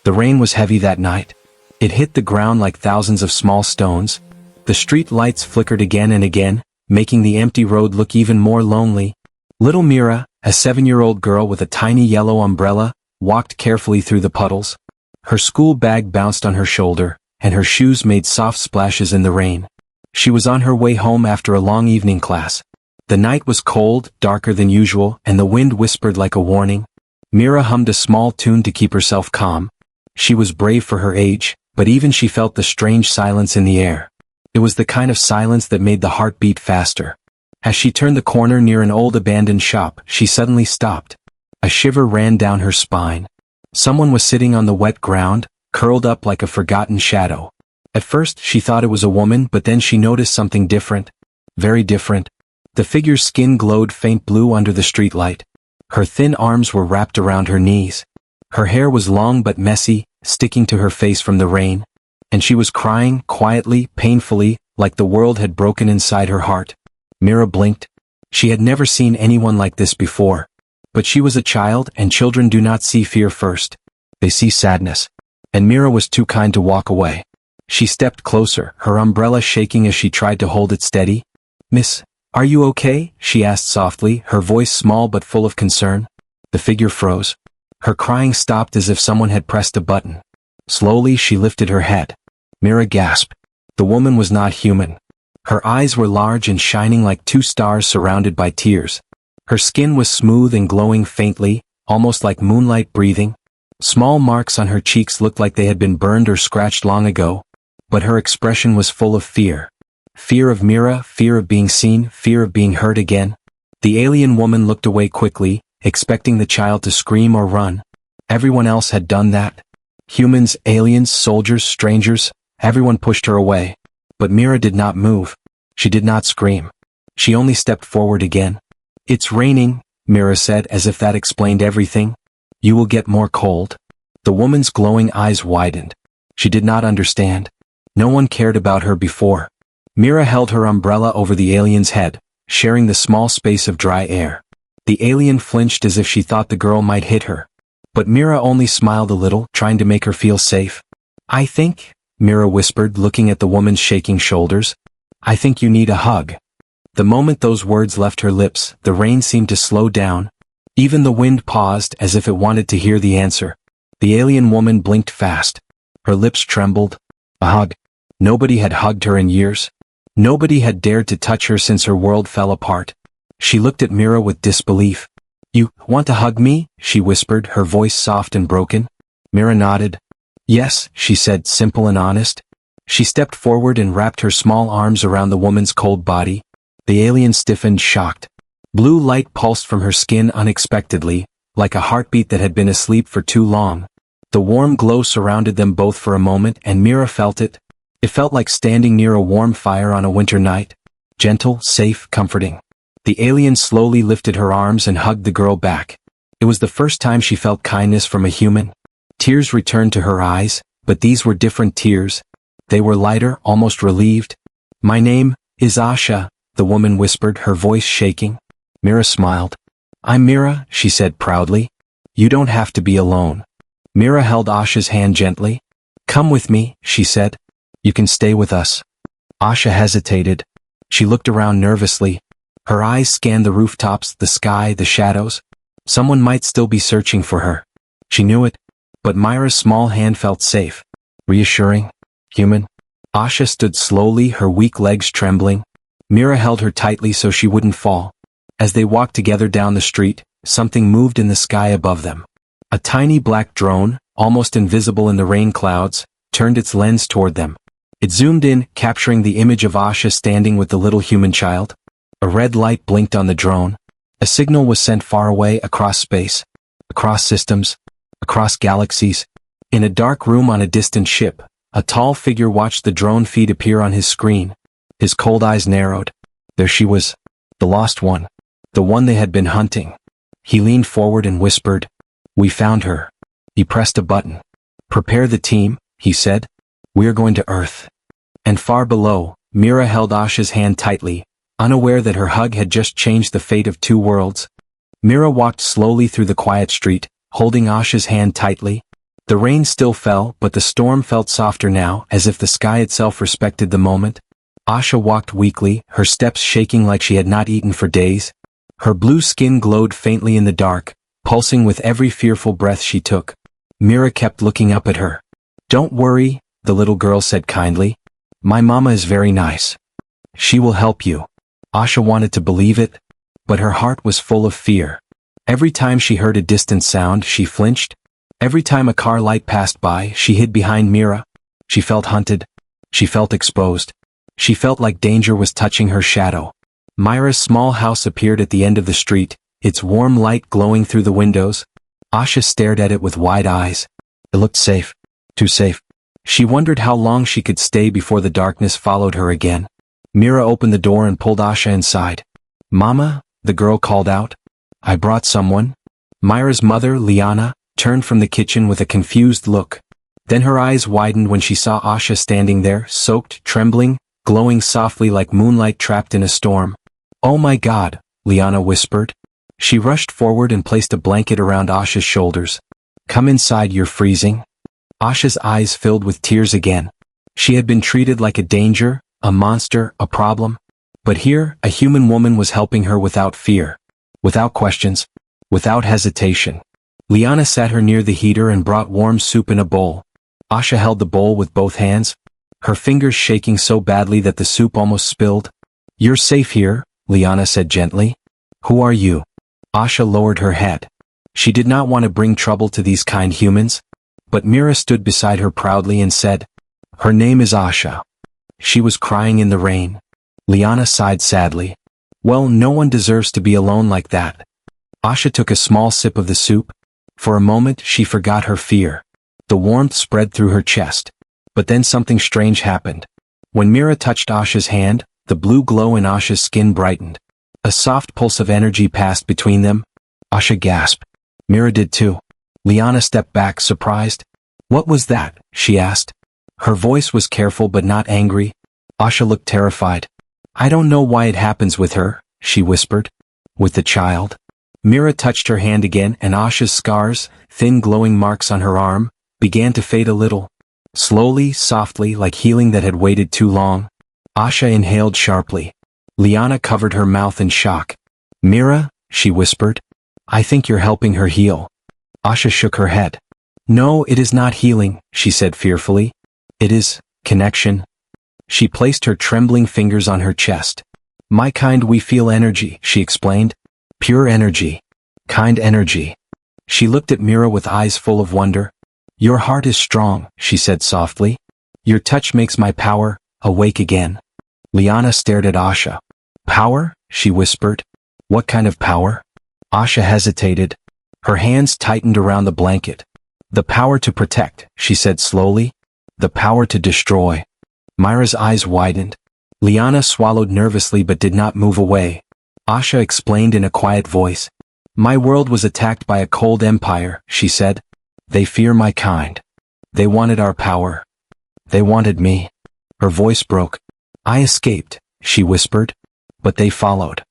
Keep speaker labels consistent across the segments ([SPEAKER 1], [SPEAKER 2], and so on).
[SPEAKER 1] The rain was heavy that night. It hit the ground like thousands of small stones. The street lights flickered again and again, making the empty road look even more lonely. Little Mira, a 7-year-old girl with a tiny yellow umbrella, walked carefully through the puddles. Her school bag bounced on her shoulder, and her shoes made soft splashes in the rain. She was on her way home after a long evening class. The night was cold, darker than usual, and the wind whispered like a warning. Mira hummed a small tune to keep herself calm. She was brave for her age, but even she felt the strange silence in the air. It was the kind of silence that made the heart beat faster. As she turned the corner near an old abandoned shop, she suddenly stopped. A shiver ran down her spine. Someone was sitting on the wet ground, curled up like a forgotten shadow. At first she thought it was a woman, but then she noticed something different. Very different. The figure's skin glowed faint blue under the streetlight. Her thin arms were wrapped around her knees. Her hair was long but messy, sticking to her face from the rain. And she was crying, quietly, painfully, like the world had broken inside her heart. Mira blinked. She had never seen anyone like this before. But she was a child, and children do not see fear first. They see sadness. And Mira was too kind to walk away. She stepped closer, her umbrella shaking as she tried to hold it steady. "Miss, are you okay?" she asked softly, her voice small but full of concern. The figure froze. Her crying stopped as if someone had pressed a button. Slowly she lifted her head. Mira gasped. The woman was not human. Her eyes were large and shining like two stars surrounded by tears. Her skin was smooth and glowing faintly, almost like moonlight breathing. Small marks on her cheeks looked like they had been burned or scratched long ago. But her expression was full of fear. Fear of Mira, fear of being seen, fear of being hurt again. The alien woman looked away quickly, expecting the child to scream or run. Everyone else had done that. Humans, aliens, soldiers, strangers, everyone pushed her away. But Mira did not move. She did not scream. She only stepped forward again. "It's raining," Mira said, as if that explained everything. "You will get more cold." The woman's glowing eyes widened. She did not understand. No one cared about her before. Mira held her umbrella over the alien's head, sharing the small space of dry air. The alien flinched as if she thought the girl might hit her. But Mira only smiled a little, trying to make her feel safe. "I think," Mira whispered, looking at the woman's shaking shoulders, "I think you need a hug." The moment those words left her lips, the rain seemed to slow down. Even the wind paused, as if it wanted to hear the answer. The alien woman blinked fast. Her lips trembled. A hug. Nobody had hugged her in years. Nobody had dared to touch her since her world fell apart. She looked at Mira with disbelief. "You want to hug me?" she whispered, her voice soft and broken. Mira nodded. "Yes," she said, simple and honest. She stepped forward and wrapped her small arms around the woman's cold body. The alien stiffened, shocked. Blue light pulsed from her skin unexpectedly, like a heartbeat that had been asleep for too long. The warm glow surrounded them both for a moment, and Mira felt it. It felt like standing near a warm fire on a winter night. Gentle, safe, comforting. The alien slowly lifted her arms and hugged the girl back. It was the first time she felt kindness from a human. Tears returned to her eyes, but these were different tears. They were lighter, almost relieved. "My name is Asha," the woman whispered, her voice shaking. Mira smiled. "I'm Mira," she said proudly. "You don't have to be alone." Mira held Asha's hand gently. "Come with me," she said. "You can stay with us." Asha hesitated. She looked around nervously. Her eyes scanned the rooftops, the sky, the shadows. Someone might still be searching for her. She knew it. But Mira's small hand felt safe. Reassuring. Human. Asha stood slowly, her weak legs trembling. Mira held her tightly so she wouldn't fall. As they walked together down the street, something moved in the sky above them. A tiny black drone, almost invisible in the rain clouds, turned its lens toward them. It zoomed in, capturing the image of Asha standing with the little human child. A red light blinked on the drone. A signal was sent far away, across space, across systems, across galaxies. In a dark room on a distant ship, a tall figure watched the drone feed appear on his screen. His cold eyes narrowed. There she was. The lost one. The one they had been hunting. He leaned forward and whispered, "We found her." He pressed a button. "Prepare the team," he said. "We are going to Earth." And far below, Mira held Asha's hand tightly, unaware that her hug had just changed the fate of two worlds. Mira walked slowly through the quiet street, holding Asha's hand tightly. The rain still fell, but the storm felt softer now, as if the sky itself respected the moment. Asha walked weakly, her steps shaking like she had not eaten for days. Her blue skin glowed faintly in the dark, pulsing with every fearful breath she took. Mira kept looking up at her. "Don't worry," the little girl said kindly. "My mama is very nice. She will help you." Asha wanted to believe it, but her heart was full of fear. Every time she heard a distant sound, she flinched. Every time a car light passed by, she hid behind Mira. She felt hunted. She felt exposed. She felt like danger was touching her shadow. Myra's small house appeared at the end of the street, its warm light glowing through the windows. Asha stared at it with wide eyes. It looked safe. Too safe. She wondered how long she could stay before the darkness followed her again. Mira opened the door and pulled Asha inside. "Mama," the girl called out. "I brought someone." Myra's mother, Liana, turned from the kitchen with a confused look. Then her eyes widened when she saw Asha standing there, soaked, trembling, glowing softly like moonlight trapped in a storm. "Oh my God," Liana whispered. She rushed forward and placed a blanket around Asha's shoulders. "Come inside, you're freezing." Asha's eyes filled with tears again. She had been treated like a danger, a monster, a problem. But here, a human woman was helping her without fear, without questions, without hesitation. Liana sat her near the heater and brought warm soup in a bowl. Asha held the bowl with both hands, her fingers shaking so badly that the soup almost spilled. "You're safe here," Liana said gently. "Who are you?" Asha lowered her head. She did not want to bring trouble to these kind humans. But Mira stood beside her proudly and said, "Her name is Asha." She was crying in the rain. Liana sighed sadly. "Well, no one deserves to be alone like that." Asha took a small sip of the soup. For a moment, she forgot her fear. The warmth spread through her chest. But then something strange happened. When Mira touched Asha's hand, the blue glow in Asha's skin brightened. A soft pulse of energy passed between them. Asha gasped. Mira did too. Liana stepped back, surprised. "What was that?" she asked. Her voice was careful but not angry. Asha looked terrified. "I don't know why it happens with her," she whispered. "With the child?" Mira touched her hand again and Asha's scars, thin glowing marks on her arm, began to fade a little. Slowly, softly, like healing that had waited too long. Asha inhaled sharply. Liana covered her mouth in shock. "Mira," she whispered, "I think you're helping her heal." Asha shook her head. "No, it is not healing," she said fearfully. "It is connection." She placed her trembling fingers on her chest. "My kind, we feel energy," she explained. "Pure energy. Kind energy." She looked at Mira with eyes full of wonder. "Your heart is strong," she said softly. "Your touch makes my power awake again." Liana stared at Asha. "Power?" she whispered. "What kind of power?" Asha hesitated. Her hands tightened around the blanket. "The power to protect," she said slowly. "The power to destroy." Myra's eyes widened. Liana swallowed nervously but did not move away. Asha explained in a quiet voice. "My world was attacked by a cold empire," she said. "They fear my kind. They wanted our power. They wanted me." Her voice broke. "I escaped," she whispered. "But they followed."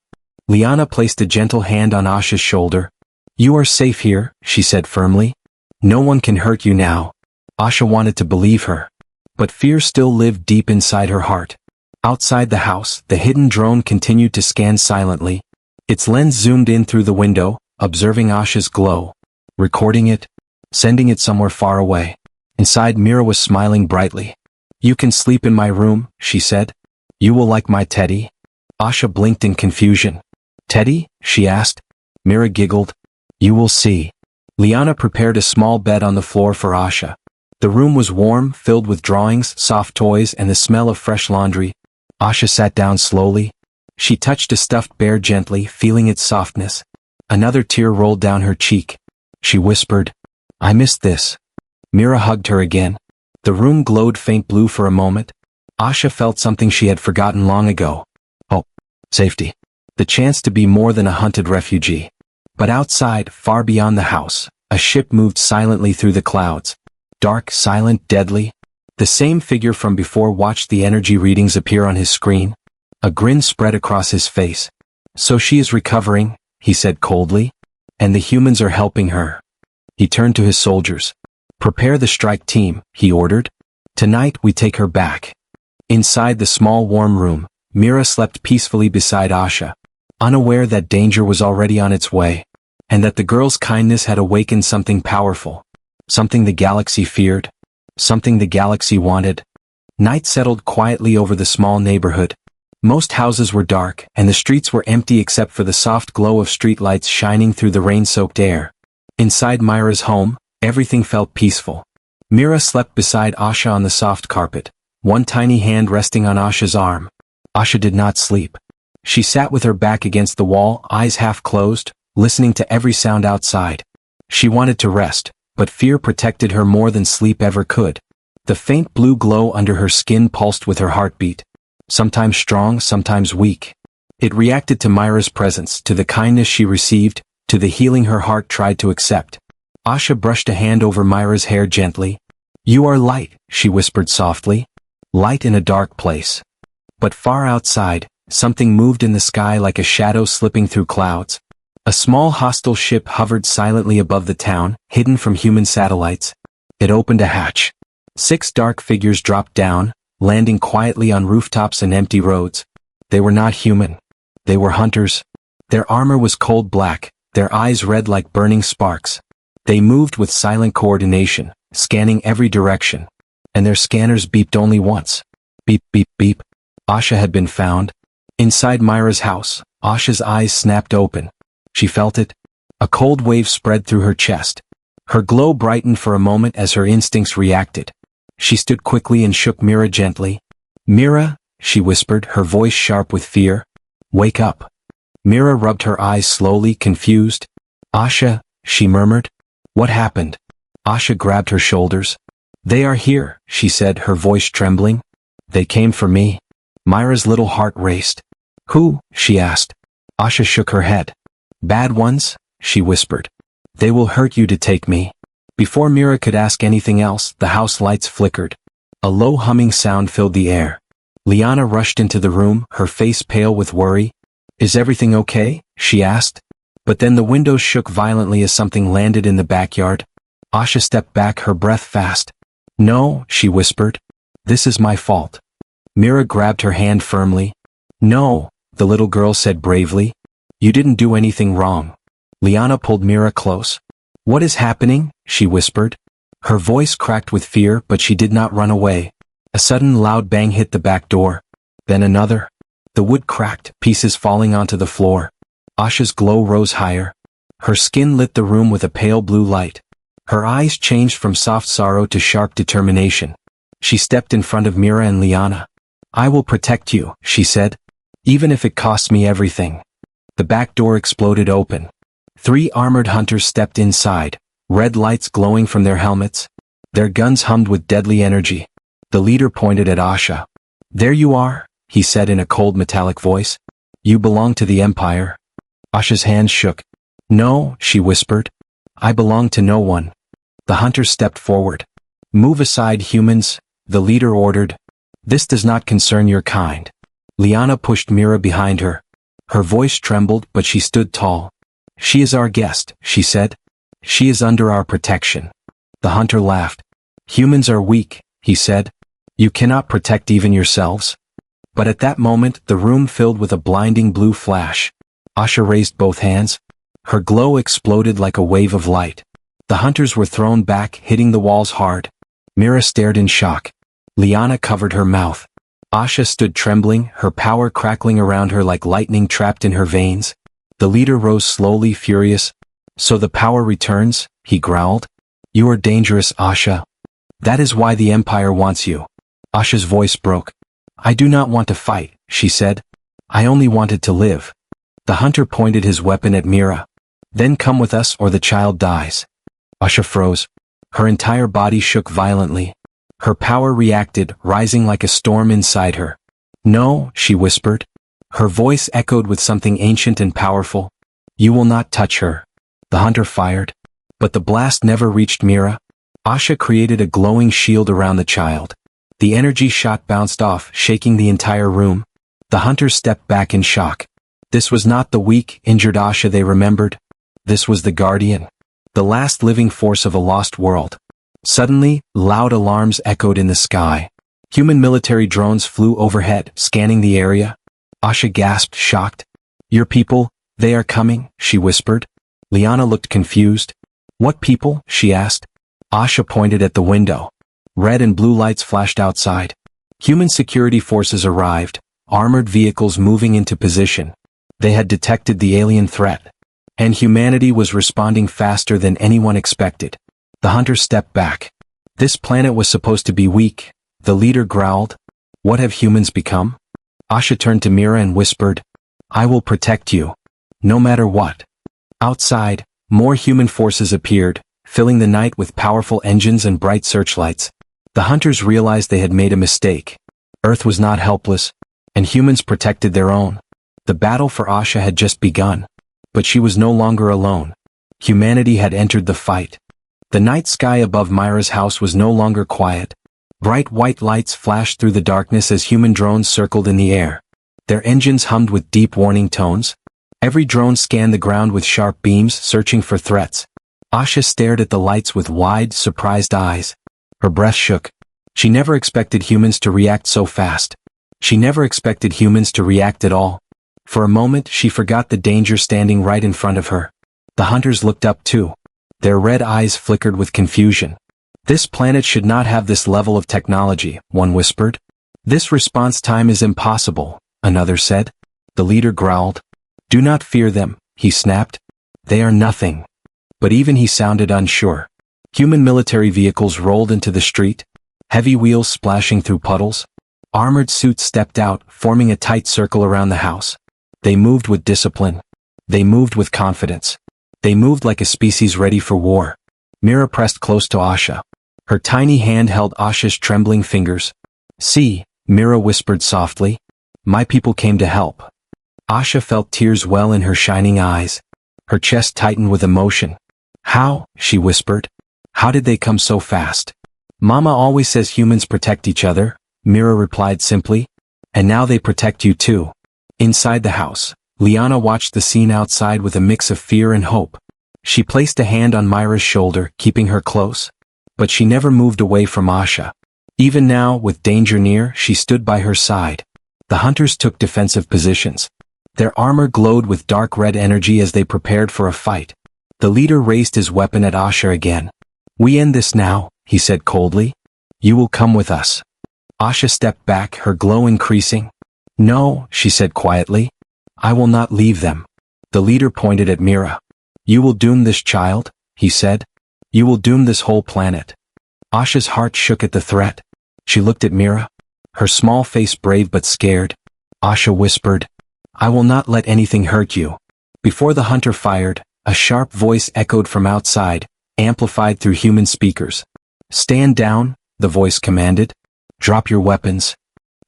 [SPEAKER 1] Liana placed a gentle hand on Asha's shoulder. "You are safe here," she said firmly. "No one can hurt you now." Asha wanted to believe her. But fear still lived deep inside her heart. Outside the house, the hidden drone continued to scan silently. Its lens zoomed in through the window, observing Asha's glow. Recording it, sending it somewhere far away. Inside, Mira was smiling brightly. "You can sleep in my room," she said. "You will like my teddy." Asha blinked in confusion. "Teddy?" she asked. Mira giggled. "You will see." Liana prepared a small bed on the floor for Asha. The room was warm, filled with drawings, soft toys, and the smell of fresh laundry. Asha sat down slowly. She touched a stuffed bear gently, feeling its softness. Another tear rolled down her cheek. She whispered, "I missed this." Mira hugged her again. The room glowed faint blue for a moment. Asha felt something she had forgotten long ago. Oh, safety. The chance to be more than a hunted refugee. But outside, far beyond the house, a ship moved silently through the clouds. Dark, silent, deadly. The same figure from before watched the energy readings appear on his screen. A grin spread across his face. "So she is recovering," he said coldly. "And the humans are helping her." He turned to his soldiers. Prepare the strike team, he ordered. Tonight we take her back. Inside the small warm room, Mira slept peacefully beside Asha, unaware that danger was already on its way, and that the girl's kindness had awakened something powerful, something the galaxy feared, something the galaxy wanted. Night settled quietly over the small neighborhood. Most houses were dark, and the streets were empty except for the soft glow of streetlights shining through the rain-soaked air. Inside Myra's home, everything felt peaceful. Mira slept beside Asha on the soft carpet, one tiny hand resting on Asha's arm. Asha did not sleep. She sat with her back against the wall, eyes half closed, listening to every sound outside. She wanted to rest, but fear protected her more than sleep ever could. The faint blue glow under her skin pulsed with her heartbeat, sometimes strong, sometimes weak. It reacted to Myra's presence, to the kindness she received, to the healing her heart tried to accept. Asha brushed a hand over Myra's hair gently. "You are light," she whispered softly. "Light in a dark place." But far outside, something moved in the sky like a shadow slipping through clouds. A small hostile ship hovered silently above the town, hidden from human satellites. It opened a hatch. 6 dark figures dropped down, landing quietly on rooftops and empty roads. They were not human. They were hunters. Their armor was cold black, their eyes red like burning sparks. They moved with silent coordination, scanning every direction. And their scanners beeped only once. Beep, beep, beep. Asha had been found. Inside Myra's house, Asha's eyes snapped open. She felt it. A cold wave spread through her chest. Her glow brightened for a moment as her instincts reacted. She stood quickly and shook Mira gently. "Mira," she whispered, her voice sharp with fear. "Wake up." Mira rubbed her eyes slowly, confused. "Asha," she murmured. "What happened?" Asha grabbed her shoulders. "They are here," she said, her voice trembling. "They came for me." Myra's little heart raced. "Who?" she asked. Asha shook her head. "Bad ones," she whispered. "They will hurt you to take me." Before Mira could ask anything else, the house lights flickered. A low humming sound filled the air. Liana rushed into the room, her face pale with worry. "Is everything okay?" she asked. But then the windows shook violently as something landed in the backyard. Asha stepped back, her breath fast. "No," she whispered. "This is my fault." Mira grabbed her hand firmly. "No," the little girl said bravely. "You didn't do anything wrong." Liana pulled Mira close. "What is happening?" she whispered. Her voice cracked with fear, but she did not run away. A sudden loud bang hit the back door. Then another. The wood cracked, pieces falling onto the floor. Asha's glow rose higher. Her skin lit the room with a pale blue light. Her eyes changed from soft sorrow to sharp determination. She stepped in front of Mira and Liana. "I will protect you," she said. "Even if it costs me everything." The back door exploded open. 3 armored hunters stepped inside, red lights glowing from their helmets. Their guns hummed with deadly energy. The leader pointed at Asha. "There you are," he said in a cold metallic voice. "You belong to the Empire." Asha's hands shook. "No," she whispered. "I belong to no one." The hunters stepped forward. "Move aside, humans," the leader ordered. "This does not concern your kind." Liana pushed Mira behind her. Her voice trembled, but she stood tall. "She is our guest," she said. "She is under our protection." The hunter laughed. "Humans are weak," he said. "You cannot protect even yourselves." But at that moment, the room filled with a blinding blue flash. Asha raised both hands. Her glow exploded like a wave of light. The hunters were thrown back, hitting the walls hard. Mira stared in shock. Liana covered her mouth. Asha stood trembling, her power crackling around her like lightning trapped in her veins. The leader rose slowly, furious. "So the power returns," he growled. "You are dangerous, Asha. That is why the Empire wants you." Asha's voice broke. "I do not want to fight," she said. "I only wanted to live." The hunter pointed his weapon at Mira. "Then come with us or the child dies." Asha froze. Her entire body shook violently. Her power reacted, rising like a storm inside her. "No," she whispered. Her voice echoed with something ancient and powerful. "You will not touch her." The hunter fired. But the blast never reached Mira. Asha created a glowing shield around the child. The energy shot bounced off, shaking the entire room. The hunters stepped back in shock. This was not the weak, injured Asha they remembered. This was the guardian. The last living force of a lost world. Suddenly, loud alarms echoed in the sky. Human military drones flew overhead, scanning the area. Asha gasped, shocked. "Your people, they are coming," she whispered. Liana looked confused. "What people?" she asked. Asha pointed at the window. Red and blue lights flashed outside. Human security forces arrived, armored vehicles moving into position. They had detected the alien threat. And humanity was responding faster than anyone expected. The hunters stepped back. This planet was supposed to be weak. The leader growled. "What have humans become?" Asha turned to Mira and whispered, "I will protect you. No matter what." Outside, more human forces appeared, filling the night with powerful engines and bright searchlights. The hunters realized they had made a mistake. Earth was not helpless, and humans protected their own. The battle for Asha had just begun. But she was no longer alone. Humanity had entered the fight. The night sky above Myra's house was no longer quiet. Bright white lights flashed through the darkness as human drones circled in the air. Their engines hummed with deep warning tones. Every drone scanned the ground with sharp beams, searching for threats. Asha stared at the lights with wide, surprised eyes. Her breath shook. She never expected humans to react so fast. She never expected humans to react at all. For a moment, she forgot the danger standing right in front of her. The hunters looked up too. Their red eyes flickered with confusion. "This planet should not have this level of technology," one whispered. "This response time is impossible," another said. The leader growled. "Do not fear them," he snapped. "They are nothing." But even he sounded unsure. Human military vehicles rolled into the street, heavy wheels splashing through puddles. Armored suits stepped out, forming a tight circle around the house. They moved with discipline. They moved with confidence. They moved like a species ready for war. Mira pressed close to Asha. Her tiny hand held Asha's trembling fingers. "See," Mira whispered softly. "My people came to help." Asha felt tears well in her shining eyes. Her chest tightened with emotion. "How?" she whispered. "How did they come so fast?" "Mama always says humans protect each other," Mira replied simply. "And now they protect you too." Inside the house, Liana watched the scene outside with a mix of fear and hope. She placed a hand on Myra's shoulder, keeping her close. But she never moved away from Asha. Even now, with danger near, she stood by her side. The hunters took defensive positions. Their armor glowed with dark red energy as they prepared for a fight. The leader raised his weapon at Asha again. "We end this now," he said coldly. "You will come with us." Asha stepped back, her glow increasing. "No," she said quietly. "I will not leave them." The leader pointed at Mira. "You will doom this child," he said. "You will doom this whole planet." Asha's heart shook at the threat. She looked at Mira, her small face brave but scared. Asha whispered, "I will not let anything hurt you." Before the hunter fired, a sharp voice echoed from outside, amplified through human speakers. "Stand down," the voice commanded. "Drop your weapons."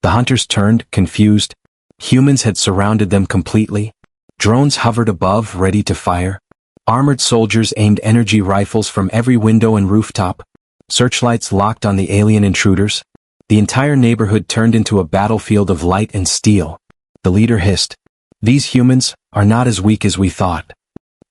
[SPEAKER 1] The hunters turned, confused. Humans had surrounded them completely. Drones hovered above, ready to fire. Armored soldiers aimed energy rifles from every window and rooftop. Searchlights locked on the alien intruders. The entire neighborhood turned into a battlefield of light and steel. The leader hissed, "These humans are not as weak as we thought."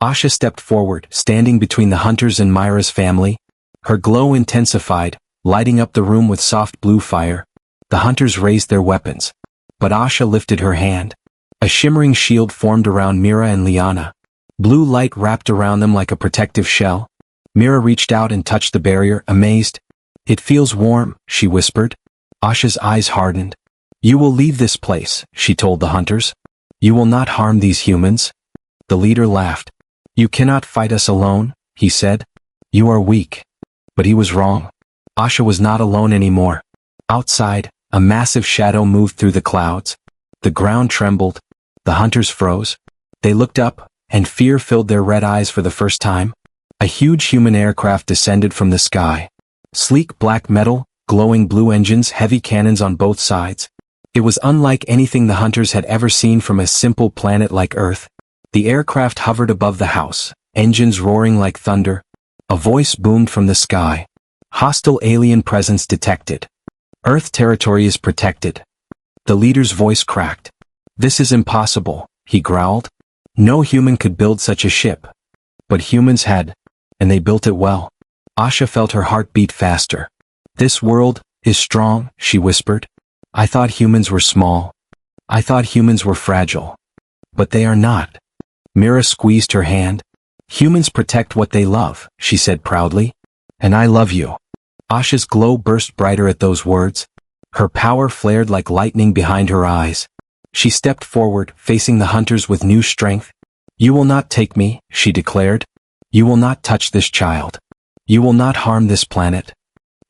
[SPEAKER 1] Asha stepped forward, standing between the hunters and Myra's family. Her glow intensified, lighting up the room with soft blue fire. The hunters raised their weapons. But Asha lifted her hand. A shimmering shield formed around Mira and Liana. Blue light wrapped around them like a protective shell. Mira reached out and touched the barrier, amazed. "It feels warm," she whispered. Asha's eyes hardened. "You will leave this place," she told the hunters. "You will not harm these humans." The leader laughed. "You cannot fight us alone," he said. "You are weak." But he was wrong. Asha was not alone anymore. Outside, a massive shadow moved through the clouds. The ground trembled. The hunters froze. They looked up, and fear filled their red eyes for the first time. A huge human aircraft descended from the sky. Sleek black metal, glowing blue engines, heavy cannons on both sides. It was unlike anything the hunters had ever seen from a simple planet like Earth. The aircraft hovered above the house, engines roaring like thunder. A voice boomed from the sky. "Hostile alien presence detected. Earth territory is protected." The leader's voice cracked. "This is impossible," he growled. "No human could build such a ship." But humans had, and they built it well. Asha felt her heart beat faster. This world is strong, she whispered. I thought humans were small. I thought humans were fragile. But they are not. Mira squeezed her hand. Humans protect what they love, she said proudly. And I love you. Asha's glow burst brighter at those words. Her power flared like lightning behind her eyes. She stepped forward, facing the hunters with new strength. You will not take me, she declared. You will not touch this child. You will not harm this planet.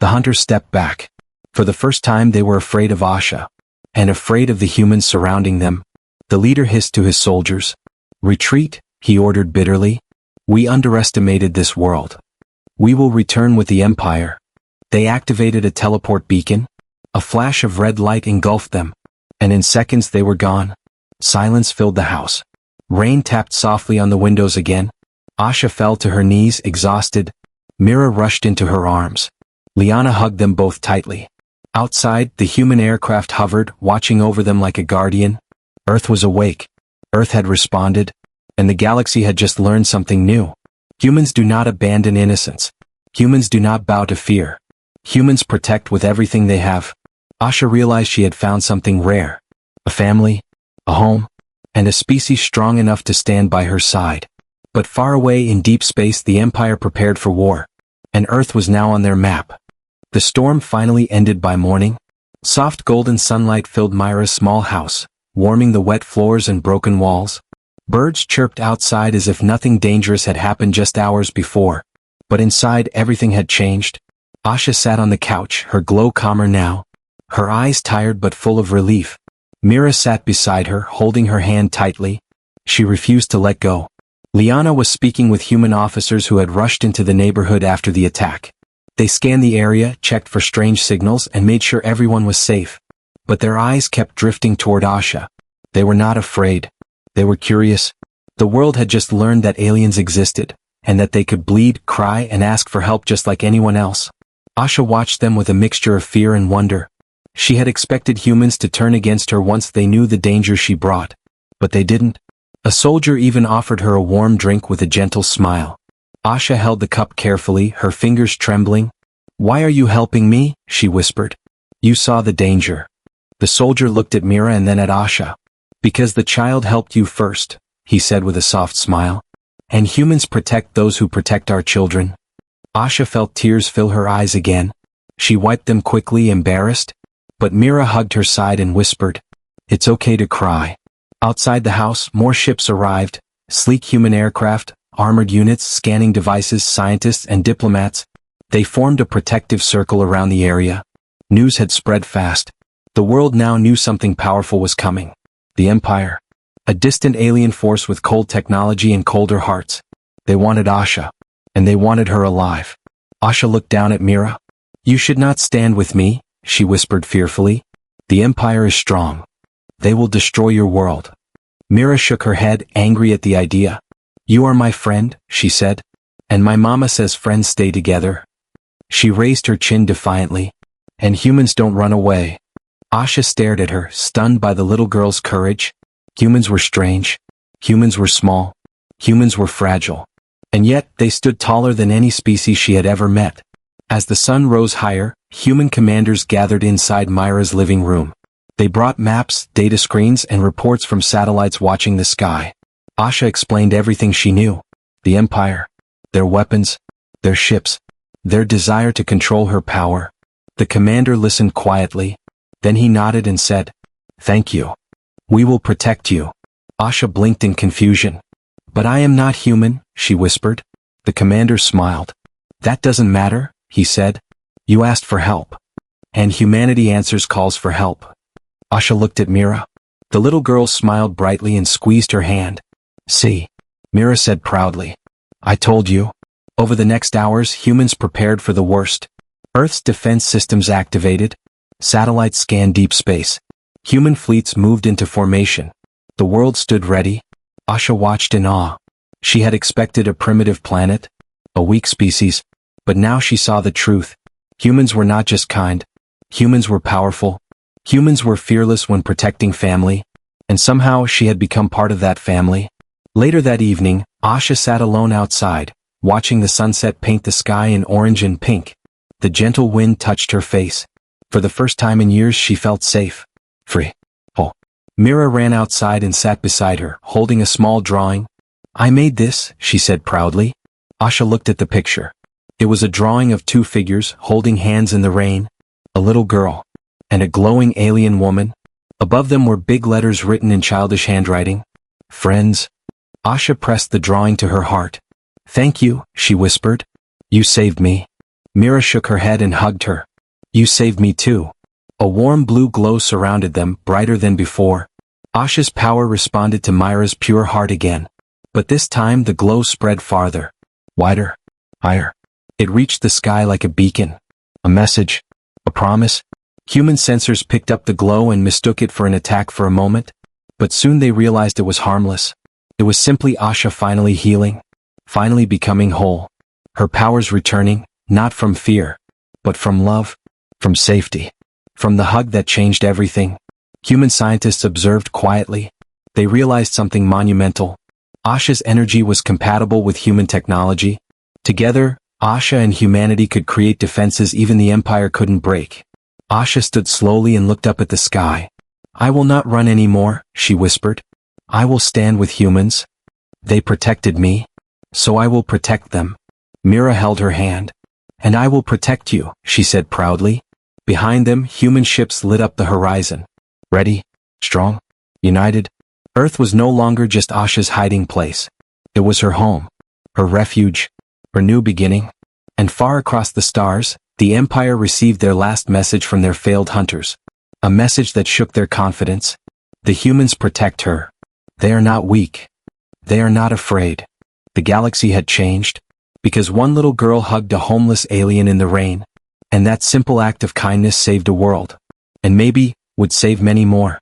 [SPEAKER 1] The hunters stepped back. For the first time they were afraid of Asha. And afraid of the humans surrounding them. The leader hissed to his soldiers. Retreat, he ordered bitterly. We underestimated this world. We will return with the Empire. They activated a teleport beacon. A flash of red light engulfed them. And in seconds they were gone. Silence filled the house. Rain tapped softly on the windows again. Asha fell to her knees, exhausted. Mira rushed into her arms. Liana hugged them both tightly. Outside, the human aircraft hovered, watching over them like a guardian. Earth was awake. Earth had responded. And the galaxy had just learned something new. Humans do not abandon innocence. Humans do not bow to fear. Humans protect with everything they have. Asha realized she had found something rare. A family, a home, and a species strong enough to stand by her side. But far away in deep space the Empire prepared for war. And Earth was now on their map. The storm finally ended by morning. Soft golden sunlight filled Myra's small house, warming the wet floors and broken walls. Birds chirped outside as if nothing dangerous had happened just hours before. But inside everything had changed. Asha sat on the couch, her glow calmer now. Her eyes tired but full of relief. Mira sat beside her, holding her hand tightly. She refused to let go. Liana was speaking with human officers who had rushed into the neighborhood after the attack. They scanned the area, checked for strange signals, and made sure everyone was safe. But their eyes kept drifting toward Asha. They were not afraid. They were curious. The world had just learned that aliens existed, and that they could bleed, cry, and ask for help just like anyone else. Asha watched them with a mixture of fear and wonder. She had expected humans to turn against her once they knew the danger she brought. But they didn't. A soldier even offered her a warm drink with a gentle smile. Asha held the cup carefully, her fingers trembling. Why are you helping me? She whispered. You saw the danger. The soldier looked at Mira and then at Asha. Because the child helped you first, he said with a soft smile. And humans protect those who protect our children. Asha felt tears fill her eyes again. She wiped them quickly, embarrassed. But Mira hugged her side and whispered, It's okay to cry. Outside the house, more ships arrived. Sleek human aircraft, armored units, scanning devices, scientists, and diplomats. They formed a protective circle around the area. News had spread fast. The world now knew something powerful was coming. The Empire. A distant alien force with cold technology and colder hearts. They wanted Asha. And they wanted her alive. Asha looked down at Mira. You should not stand with me, she whispered fearfully. The Empire is strong. They will destroy your world. Mira shook her head, angry at the idea. You are my friend, she said. And my mama says friends stay together. She raised her chin defiantly. And humans don't run away. Asha stared at her, stunned by the little girl's courage. Humans were strange. Humans were small. Humans were fragile. And yet, they stood taller than any species she had ever met. As the sun rose higher, human commanders gathered inside Myra's living room. They brought maps, data screens, and reports from satellites watching the sky. Asha explained everything she knew. The Empire. Their weapons. Their ships. Their desire to control her power. The commander listened quietly. Then he nodded and said, Thank you. We will protect you. Asha blinked in confusion. But I am not human, she whispered. The commander smiled. That doesn't matter, he said. You asked for help. And humanity answers calls for help. Asha looked at Mira. The little girl smiled brightly and squeezed her hand. See, Mira said proudly. I told you. Over the next hours, humans prepared for the worst. Earth's defense systems activated. Satellites scanned deep space. Human fleets moved into formation. The world stood ready. Asha watched in awe. She had expected a primitive planet, a weak species, but now she saw the truth. Humans were not just kind. Humans were powerful. Humans were fearless when protecting family. And somehow she had become part of that family. Later that evening, Asha sat alone outside, watching the sunset paint the sky in orange and pink. The gentle wind touched her face. For the first time in years she felt safe. Free. Oh. Mira ran outside and sat beside her, holding a small drawing. "I made this," she said proudly. Asha looked at the picture. It was a drawing of two figures holding hands in the rain. A little girl. And a glowing alien woman. Above them were big letters written in childish handwriting. "Friends." Asha pressed the drawing to her heart. "Thank you," she whispered. "You saved me." Mira shook her head and hugged her. "You saved me too." A warm blue glow surrounded them, brighter than before. Asha's power responded to Myra's pure heart again. But this time the glow spread farther. Wider. Higher. It reached the sky like a beacon. A message. A promise. Human sensors picked up the glow and mistook it for an attack for a moment. But soon they realized it was harmless. It was simply Asha finally healing. Finally becoming whole. Her powers returning, not from fear, but from love, from safety, from the hug that changed everything. Human scientists observed quietly. They realized something monumental. Asha's energy was compatible with human technology. Together, Asha and humanity could create defenses even the Empire couldn't break. Asha stood slowly and looked up at the sky. "I will not run anymore," she whispered. "I will stand with humans. They protected me. So I will protect them." Mira held her hand. "And I will protect you," she said proudly. Behind them, human ships lit up the horizon. Ready, strong, united. Earth was no longer just Asha's hiding place. It was her home, her refuge, her new beginning. And far across the stars, the Empire received their last message from their failed hunters. A message that shook their confidence. The humans protect her. They are not weak. They are not afraid. The galaxy had changed, because one little girl hugged a homeless alien in the rain. And that simple act of kindness saved a world. And maybe, would save many more.